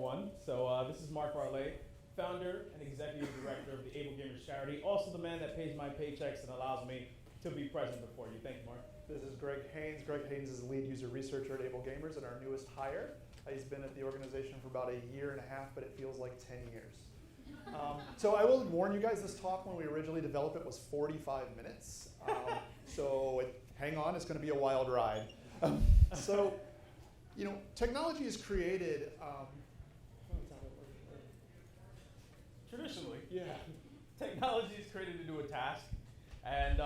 everyone. So this is Mark Barlet, founder and executive director of the AbleGamers Charity, also the man that pays my paychecks and allows me to be present before you. Thank you, Mark. This is Greg Haynes. Greg Haynes is the lead user researcher at AbleGamers and our newest hire. He's been at the organization for about a year and a half, but it feels like 10 years. So I will warn you guys, this talk when we originally developed it was 45 minutes. Hang on, it's going to be a wild ride. Technology is created. Traditionally, yeah, technology is created to do a task, and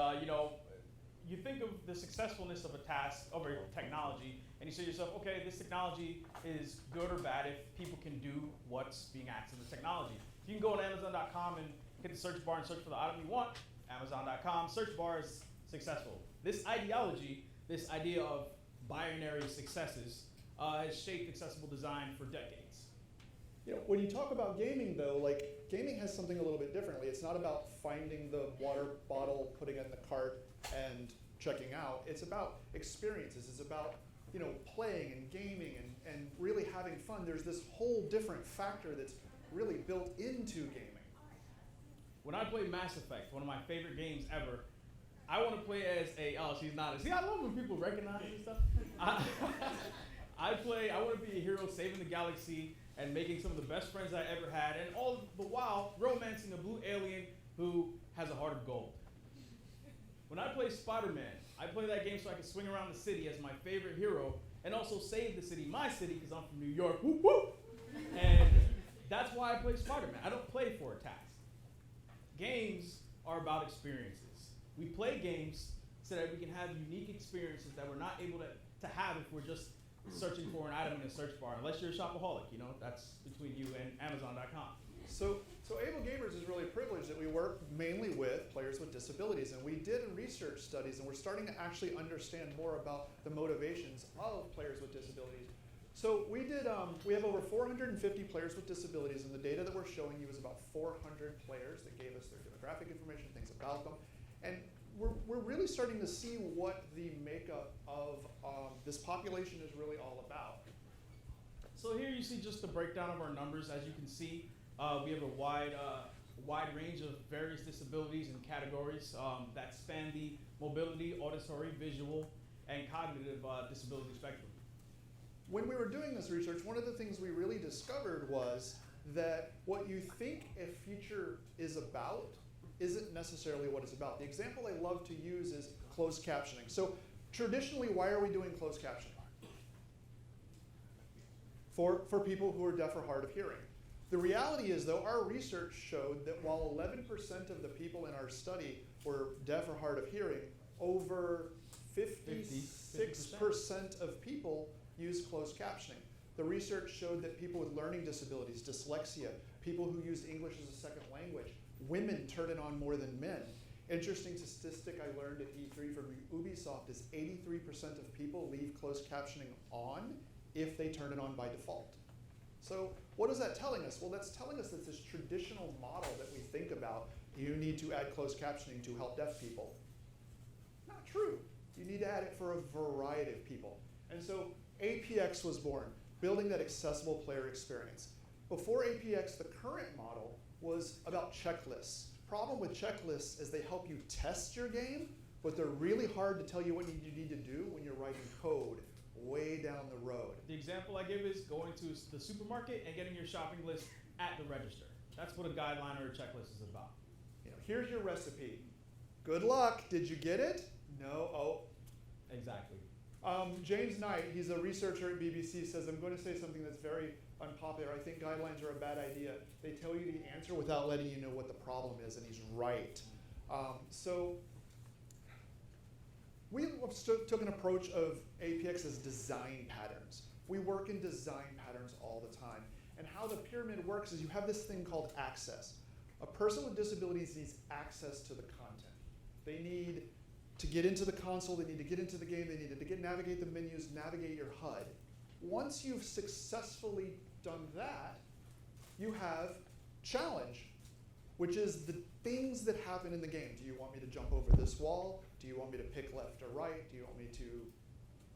you think of the successfulness of a task over technology, and you say to yourself, okay, this technology is good or bad if people can do what's being asked of the technology. You can go on Amazon.com and hit the search bar and search for the item you want. Amazon.com search bar is successful. This ideology, this idea of binary successes, has shaped accessible design for decades. When you talk about gaming, though, gaming has something a little bit differently. It's not about finding the water bottle, putting it in the cart, and checking out. It's about experiences. It's about playing and gaming and really having fun. There's this whole different factor that's really built into gaming. When I play Mass Effect, one of my favorite games ever, I want to play as she's not. See, I love when people recognize and stuff. I want to be a hero saving the galaxy and making some of the best friends I ever had, and all the while romancing a blue alien who has a heart of gold. When I play Spider-Man, I play that game so I can swing around the city as my favorite hero and also save the city, my city, because I'm from New York, whoop, whoop. And that's why I play Spider-Man. I don't play for a task. Games are about experiences. We play games so that we can have unique experiences that we're not able to have if we're just searching for an item in a search bar, unless you're a shopaholic, that's between you and Amazon.com. So AbleGamers is really privileged that we work mainly with players with disabilities, and we did research studies, and we're starting to actually understand more about the motivations of players with disabilities. So we have over 450 players with disabilities, and the data that we're showing you is about 400 players that gave us their demographic information, things about them, and we're really starting to see what the makeup of this population is really all about. So here you see just the breakdown of our numbers. As you can see, we have a wide range of various disabilities and categories that span the mobility, auditory, visual, and cognitive disability spectrum. When we were doing this research, one of the things we really discovered was that what you think a feature is about isn't necessarily what it's about. The example I love to use is closed captioning. So traditionally, why are we doing closed captioning? For people who are deaf or hard of hearing. The reality is, though, our research showed that while 11% of the people in our study were deaf or hard of hearing, over 56% of people use closed captioning. The research showed that people with learning disabilities, dyslexia, people who use English as a second language, women turn it on more than men. Interesting statistic I learned at E3 from Ubisoft is 83% of people leave closed captioning on if they turn it on by default. So what is that telling us? Well, that's telling us that this traditional model that we think about, you need to add closed captioning to help deaf people. Not true. You need to add it for a variety of people. And so APX was born, building that accessible player experience. Before APX, the current model was about checklists. Problem with checklists is they help you test your game, but they're really hard to tell you what you need to do when you're writing code way down the road. The example I give is going to the supermarket and getting your shopping list at the register. That's what a guideline or a checklist is about. Here's your recipe. Good luck. Did you get it? No. Oh. Exactly. James Knight, he's a researcher at BBC, says, I'm going to say something that's very unpopular. I think guidelines are a bad idea. They tell you the answer without letting you know what the problem is, and he's right. So we took an approach of APX as design patterns. We work in design patterns all the time. And how the pyramid works is you have this thing called access. A person with disabilities needs access to the content. They need to get into the console, they need to get into the game, they need to navigate the menus, navigate your HUD. Once you've successfully done that, you have challenge, which is the things that happen in the game. Do you want me to jump over this wall? Do you want me to pick left or right? Do you want me to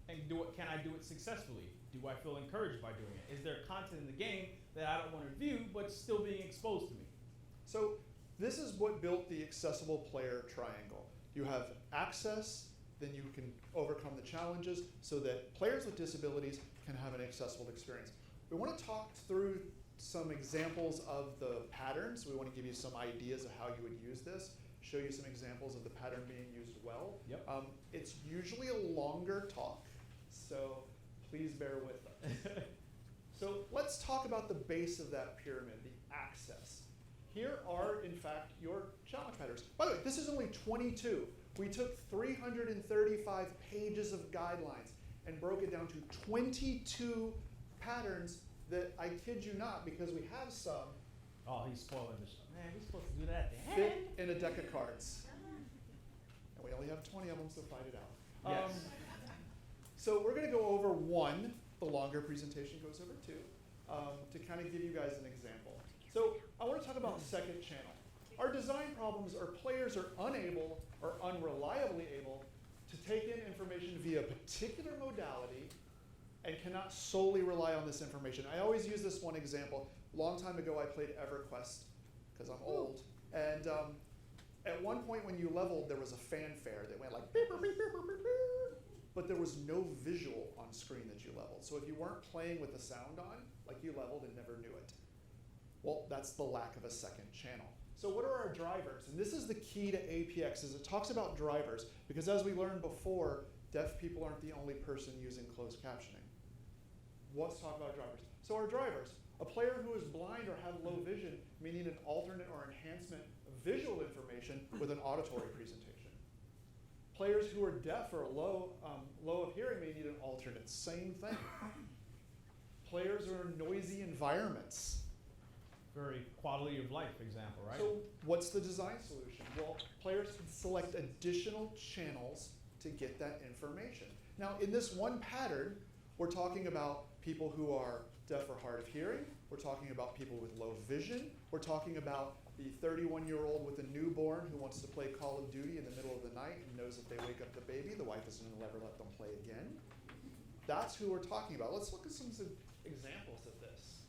And can I do it successfully? Do I feel encouraged by doing it? Is there content in the game that I don't want to view, but still being exposed to me? So this is what built the accessible player triangle. You have access, then you can overcome the challenges so that players with disabilities can have an accessible experience. We want to talk through some examples of the patterns. We want to give you some ideas of how you would use this, show you some examples of the pattern being used well. Yep. It's usually a longer talk, so please bear with us. So let's talk about the base of that pyramid, the access. Here are, in fact, your challenge patterns. By the way, this is only 22. We took 335 pages of guidelines and broke it down to 22 patterns that, I kid you not, because we have some, Oh, he's spoiling the show. Man, we're supposed to do that at the end. fit in a deck of cards. And we only have 20 of them, so fight it out. Yes. So we're going to go over one. The longer presentation goes over two, to kind of give you guys an example. So I want to talk about second channel. Our design problems are players are unable or unreliably able to take in information via a particular modality and cannot solely rely on this information. I always use this one example. Long time ago, I played EverQuest because I'm old. And at one point when you leveled, there was a fanfare that went like beep, beep, beep, beep, beep, beep, but there was no visual on screen that you leveled. So if you weren't playing with the sound on, like you leveled and never knew it. Well, that's the lack of a second channel. So what are our drivers? And this is the key to APX, is it talks about drivers, because as we learned before, deaf people aren't the only person using closed captioning. Let's talk about drivers. So our drivers, a player who is blind or have low vision may need an alternate or enhancement of visual information with an auditory presentation. Players who are deaf or low of hearing may need an alternate, same thing. Players who are in noisy environments. Very quality of life example, right? So what's the design solution? Well, players can select additional channels to get that information. Now, in this one pattern, we're talking about people who are deaf or hard of hearing. We're talking about people with low vision. We're talking about the 31-year-old with a newborn who wants to play Call of Duty in the middle of the night and knows if they wake up the baby, the wife isn't going to ever let them play again. That's who we're talking about. Let's look at some examples of this.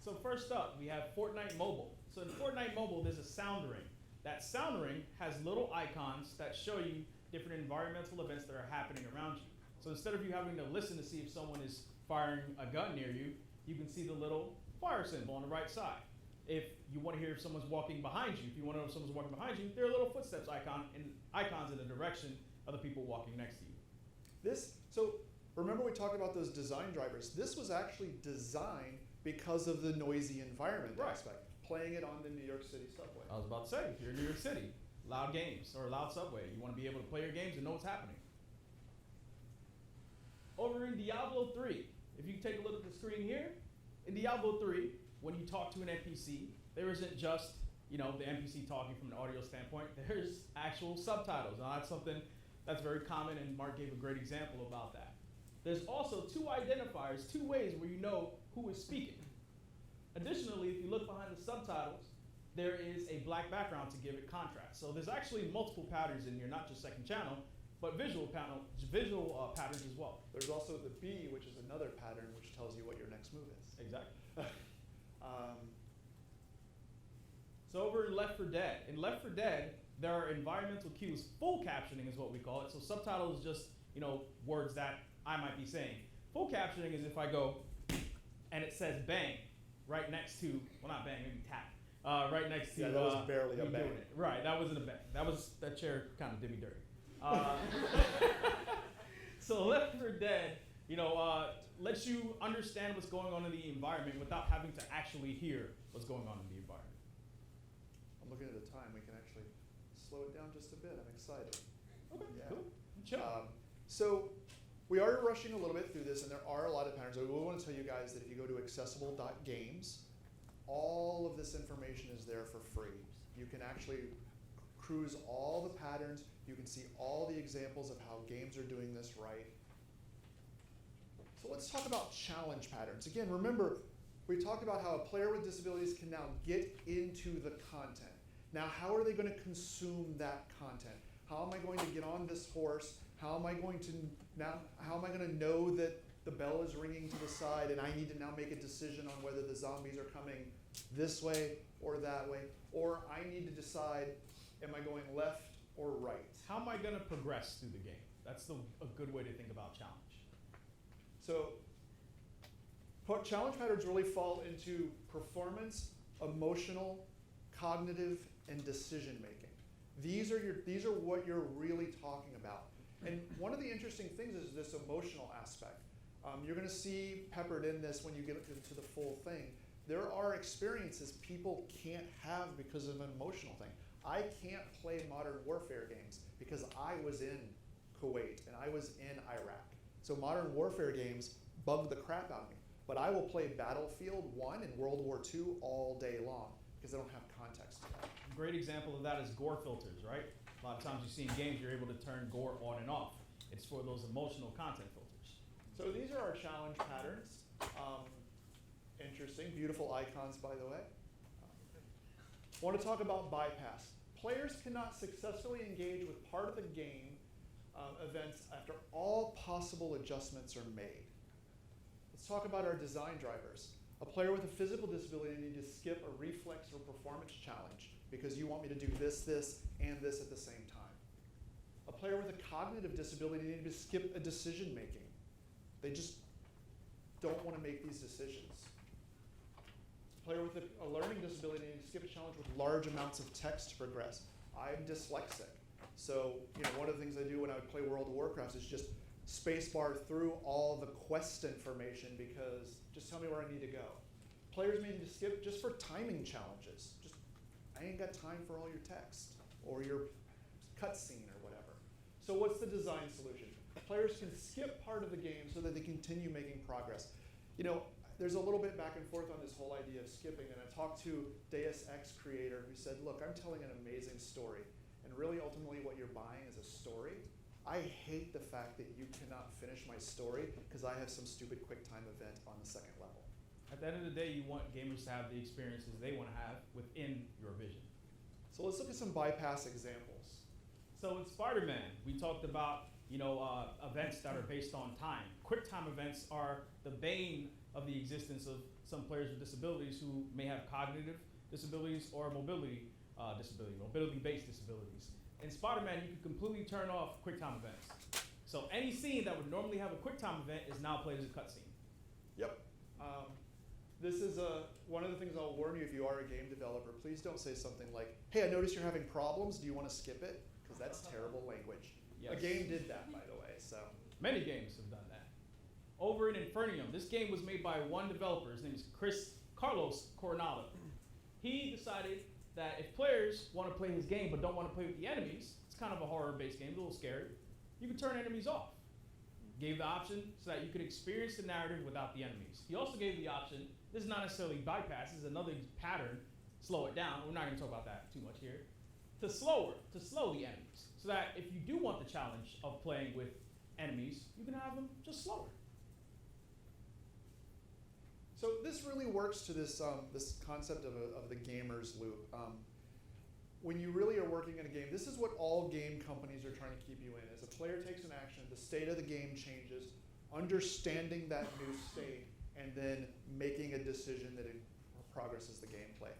So first up, we have Fortnite Mobile. So in Fortnite Mobile, there's a sound ring. That sound ring has little icons that show you different environmental events that are happening around you. So instead of you having to listen to see if someone is firing a gun near you, you can see the little fire symbol on the right side. If you want to hear if someone's walking behind you, if you want to know if someone's walking behind you, there are little footsteps icons in the direction of the people walking next to you. So remember we talked about those design drivers. This was actually designed because of the noisy environment aspect, playing it on the New York City subway. I was about to say, if you're in New York City, loud games or loud subway, you want to be able to play your games and know what's happening. Over in Diablo 3, if you take a look at the screen here, in Diablo 3, when you talk to an NPC, there isn't just, the NPC talking from an audio standpoint, there's actual subtitles. Now that's something that's very common, and Mark gave a great example about that. There's also two identifiers, two ways where you know who is speaking. Additionally, if you look behind the subtitles, there is a black background to give it contrast. So there's actually multiple patterns in here, not just second channel, but visual patterns as well. There's also the B, which is another pattern which tells you what your next move is. Exactly. So over in Left 4 Dead, there are environmental cues. Full captioning is what we call it. So subtitle is just words that I might be saying. Full captioning is if I go and it says bang right next to, well not bang, maybe tap. Right next to. Yeah, that was barely a bang. Right, that wasn't a bang. That chair kind of did me dirty. So Left 4 Dead, lets you understand what's going on in the environment without having to actually hear what's going on in the environment. I'm looking at the time. We can actually slow it down just a bit. I'm excited. Okay, Yeah. cool. Chill. So we are rushing a little bit through this, and there are a lot of patterns. I will want to tell you guys that if you go to accessible.games, all of this information is there for free. You can actually cruise all the patterns. You can see all the examples of how games are doing this right. So let's talk about challenge patterns. Again, remember, we talked about how a player with disabilities can now get into the content. Now, how are they going to consume that content? How am I going to get on this horse How am I going to know that the bell is ringing to the side and I need to now make a decision on whether the zombies are coming this way or that way? Or I need to decide, am I going left or right? How am I going to progress through the game? That's a good way to think about challenge. So challenge patterns really fall into performance, emotional, cognitive, and decision making. These are what you're really talking about. And one of the interesting things is this emotional aspect. You're going to see peppered in this when you get into the full thing. There are experiences people can't have because of an emotional thing. I can't play modern warfare games because I was in Kuwait and I was in Iraq. So modern warfare games bug the crap out of me. But I will play Battlefield 1 and World War II all day long because I don't have context to that. A great example of that is Gore Filters, right? A lot of times you see in games you're able to turn gore on and off. It's for those emotional content filters. So these are our challenge patterns. Interesting, beautiful icons, by the way. I want to talk about bypass. Players cannot successfully engage with part of the game events after all possible adjustments are made. Let's talk about our design drivers. A player with a physical disability needs to skip a reflex or performance challenge because you want me to do this, and this at the same time. A player with a cognitive disability needs to skip a decision making. They just don't want to make these decisions. A player with a learning disability needs to skip a challenge with large amounts of text to progress. I'm dyslexic. So one of the things I do when I would play World of Warcraft is just spacebar through all the quest information because just tell me where I need to go. Players may need to skip just for timing challenges. I ain't got time for all your text or your cutscene or whatever. So what's the design solution? Players can skip part of the game so that they continue making progress. There's a little bit back and forth on this whole idea of skipping, and I talked to Deus Ex creator who said, look, I'm telling an amazing story, and really ultimately what you're buying is a story. I hate the fact that you cannot finish my story because I have some stupid QuickTime event on the second level. At the end of the day, you want gamers to have the experiences they want to have within your vision. So let's look at some bypass examples. So in Spider-Man, we talked about events that are based on time. QuickTime events are the bane of the existence of some players with disabilities who may have cognitive disabilities or mobility-based disabilities. In Spider-Man, you can completely turn off QuickTime events. So any scene that would normally have a QuickTime event is now played as a cutscene. Yep. This is one of the things I'll warn you if you are a game developer. Please don't say something like, hey, I noticed you're having problems. Do you want to skip it? Because that's terrible language. Yes. A game did that, by the way. So many games have done that. Over in Infernum, this game was made by one developer. His name is Carlos Coronado. He decided that if players want to play his game but don't want to play with the enemies, it's kind of a horror-based game, a little scary, you can turn enemies off. Gave the option so that you could experience the narrative without the enemies. He also gave the option, this is not necessarily bypass, this is another pattern, slow it down, we're not going to talk about that too much here, to slow the enemies. So that if you do want the challenge of playing with enemies, you can have them just slower. So this really works to this concept of the gamer's loop. When you really are working in a game, this is what all game companies are trying to keep you in. As a player takes an action, the state of the game changes, understanding that new state, and then making a decision that progresses the gameplay.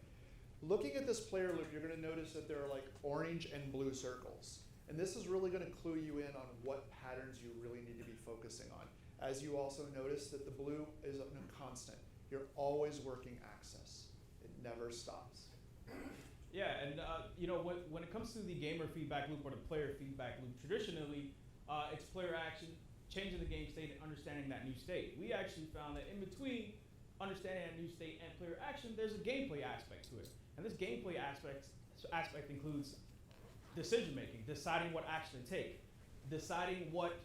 Looking at this player loop, you're going to notice that there are like orange and blue circles. And this is really going to clue you in on what patterns you really need to be focusing on. As you also notice that the blue is a constant. You're always working access. It never stops. Yeah, and when it comes to the gamer feedback loop or the player feedback loop, traditionally it's player action, changing the game state, and understanding that new state. We actually found that in between understanding that new state and player action, there's a gameplay aspect to it. And this gameplay aspect includes decision making, deciding what action to take, deciding what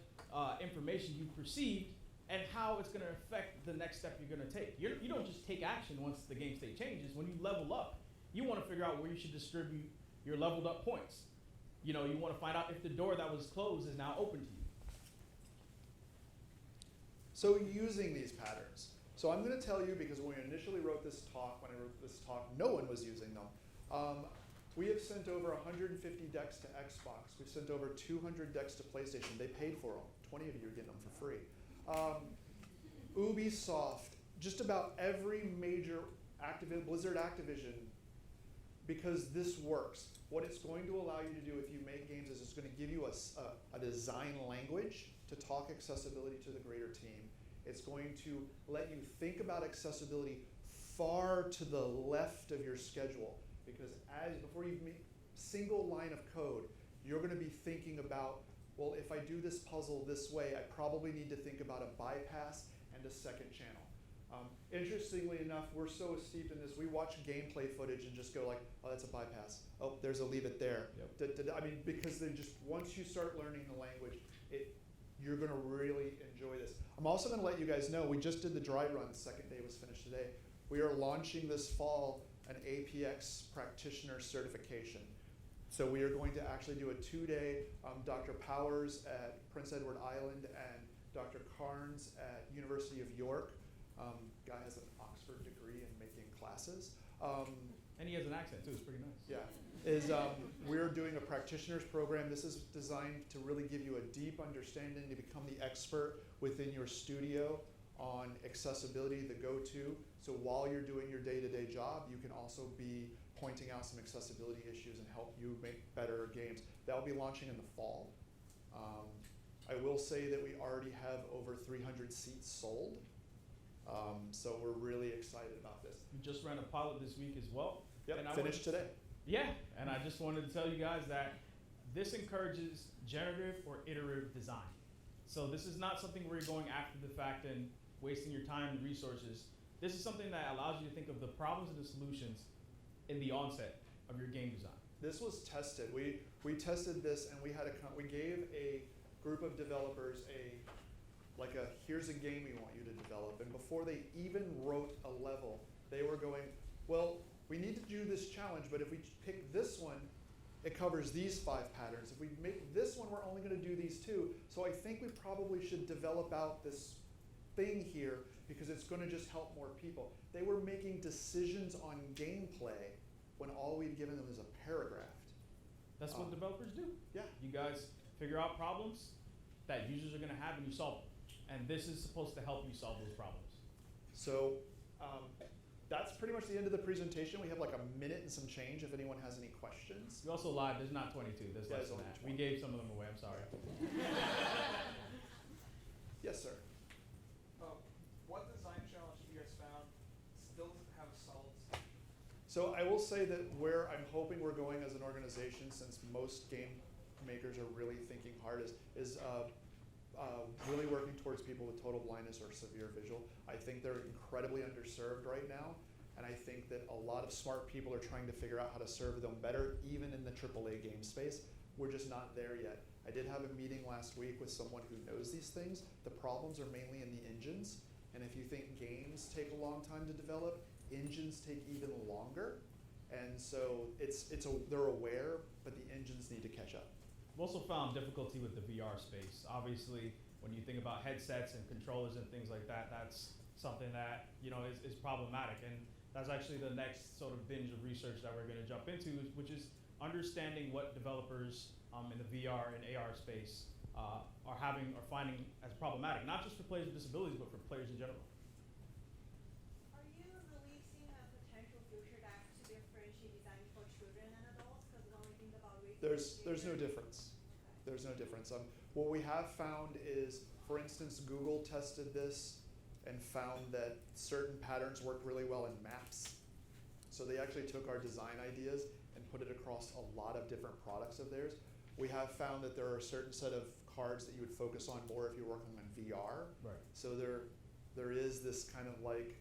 information you perceived, and how it's going to affect the next step you're going to take. You don't just take action once the game state changes. When you level up, you want to figure out where you should distribute your leveled up points. You want to find out if the door that was closed is now open to you. So using these patterns. So I'm going to tell you, because when we initially wrote this talk, no one was using them. We have sent over 150 decks to Xbox. We've sent over 200 decks to PlayStation. They paid for them. 20 of you are getting them for free. Ubisoft, just about every major Blizzard Activision, because this works. What it's going to allow you to do if you make games is it's going to give you a design language to talk accessibility to the greater team. It's going to let you think about accessibility far to the left of your schedule, because before you make single line of code, you're going to be thinking about, well, if I do this puzzle this way, I probably need to think about a bypass and a second channel. Interestingly enough, we're so steeped in this, we watch gameplay footage and just go like, oh, that's a bypass. Oh, there's a leave it there. Yep. I mean, because they just, once you start learning the language, you're going to really enjoy this. I'm also going to let you guys know, we just did the dry run, second day was finished today. We are launching this fall an APX practitioner certification. So we are going to actually do a 2-day, Dr. Powers at Prince Edward Island and Dr. Carnes at University of York. Guy has an Oxford degree in making classes. And he has an accent too, it's pretty nice. Yeah, we're doing a practitioner's program. This is designed to really give you a deep understanding to become the expert within your studio on accessibility, the go-to. So while you're doing your day-to-day job, you can also be pointing out some accessibility issues and help you make better games. That'll be launching in the fall. I will say that we already have over 300 seats sold. So we're really excited about this. We just ran a pilot this week as well. Yep, finished today. Yeah, and I just wanted to tell you guys that this encourages generative or iterative design. So this is not something where you're going after the fact and wasting your time and resources. This is something that allows you to think of the problems and the solutions in the onset of your game design. This was tested. We tested this, and we gave a group of developers here's a game we want you to develop. And before they even wrote a level, they were going, well, we need to do this challenge, but if we pick this one, it covers these 5 patterns. If we make this one, we're only going to do these 2. So I think we probably should develop out this thing here because it's going to just help more people. They were making decisions on gameplay when all we'd given them is a paragraph. That's what developers do. Yeah. You guys figure out problems that users are going to have and you solve them. And this is supposed to help you solve those problems. So that's pretty much the end of the presentation. We have like a minute and some change if anyone has any questions. We also lied, there's not 22, there's less than that. We gave some of them away, I'm sorry. Yes, sir. What design challenge have you guys found still doesn't have a solid solution? So I will say that where I'm hoping we're going as an organization, since most game makers are really thinking hard, is really working towards people with total blindness or severe visual. I think they're incredibly underserved right now, and I think that a lot of smart people are trying to figure out how to serve them better, even in the AAA game space. We're just not there yet. I did have a meeting last week with someone who knows these things. The problems are mainly in the engines, and if you think games take a long time to develop, engines take even longer, and so they're aware, but the engines need to catch up. We've also found difficulty with the VR space. Obviously, when you think about headsets and controllers and things like that, that's something that is problematic. And that's actually the next sort of binge of research that we're going to jump into, which is understanding what developers in the VR and AR space are finding as problematic, not just for players with disabilities, but for players in general. Are you releasing a potential future that to differentiate design for children and adults? Because when we think about There's no difference. Okay. There's no difference. What we have found is, for instance, Google tested this and found that certain patterns work really well in maps. So they actually took our design ideas and put it across a lot of different products of theirs. We have found that there are a certain set of cards that you would focus on more if you're working on VR. Right. So there is this kind of like,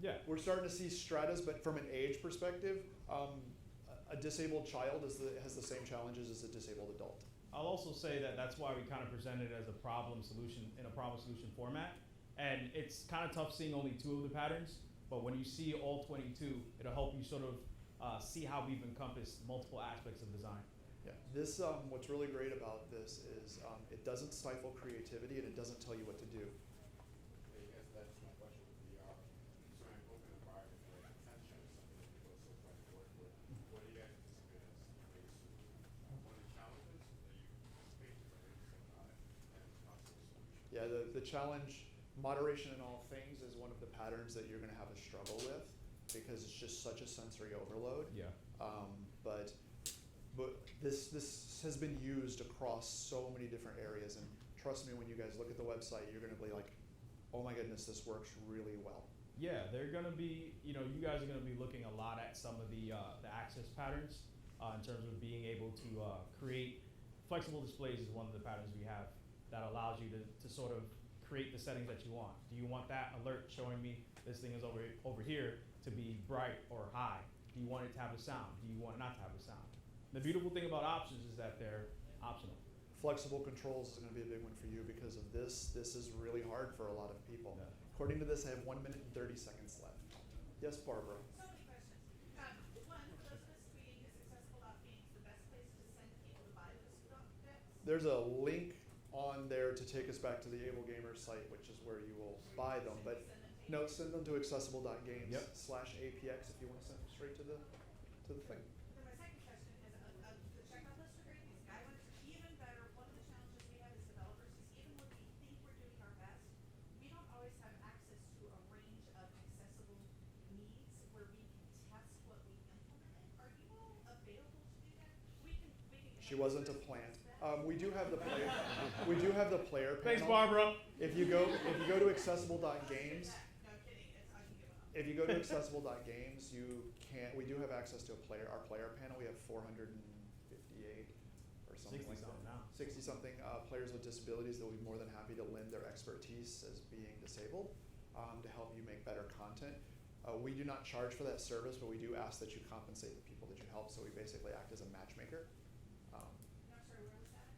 yeah, we're starting to see stratas, but from an age perspective, a disabled child has the same challenges as a disabled adult. I'll also say that that's why we kind of present it as a problem solution in a problem solution format. And it's kind of tough seeing only 2 of the patterns, but when you see all 22, it'll help you sort of see how we've encompassed multiple aspects of design. Yeah, this what's really great about this is it doesn't stifle creativity and it doesn't tell you what to do. I guess that's my question with VR. So an open environment where contention is something that people are so trying to work with. What do you challenge, moderation in all things, is one of the patterns that you're going to have a struggle with because it's just such a sensory overload. Yeah. But this has been used across so many different areas, and trust me, when you guys look at the website, you're going to be like, oh my goodness, this works really well. Yeah, they're going to be, you guys are going to be looking a lot at some of the access patterns in terms of being able to create flexible displays is one of the patterns we have that allows you to sort of create the settings that you want. Do you want that alert showing me this thing is over here to be bright or high? Do you want it to have a sound? Do you want it not to have a sound? The beautiful thing about options is that they're optional. Flexible controls is going to be a big one for you because of this. This is really hard for a lot of people. Yeah. According to this, I have 1 minute and 30 seconds left. Yes, Barbara. So many questions. One, for those of us tweeting, is accessible.games the best place to send people to buy those decks? There's a link on there to take us back to the AbleGamers site, which is where you will buy them. But no, send them to accessible.games Yep. /APX if you want to send them straight to the thing. Then my second question is, the checkout lists are great, these guidelines are even better. One of the challenges we have as developers is even when we think we're doing our best, we don't always have access to a range of accessible needs where we can test what we implemented. Are you all available to do that? We can. She wasn't a plant. We do have the player. We do have the player panel. Thanks, Barbara. If you go to accessible.games, No kidding, I can give up. if you go to accessible.games, we do have access to our player panel. We have 458 or something like that. 60-something now. 60-something players with disabilities that will be more than happy to lend their expertise as being disabled to help you make better content. We do not charge for that service, but we do ask that you compensate the people that you help. So we basically act as a matchmaker. No, sorry, where was that?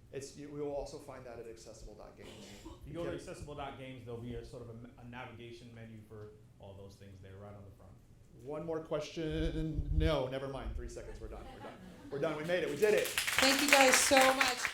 We will also find that at accessible.games. If you go to accessible.games, there'll be a sort of a navigation menu for all those things there right on the front. One more question. No, never mind. 3 seconds. We're done. We're done. We're done. We made it. We did it. Thank you guys so much.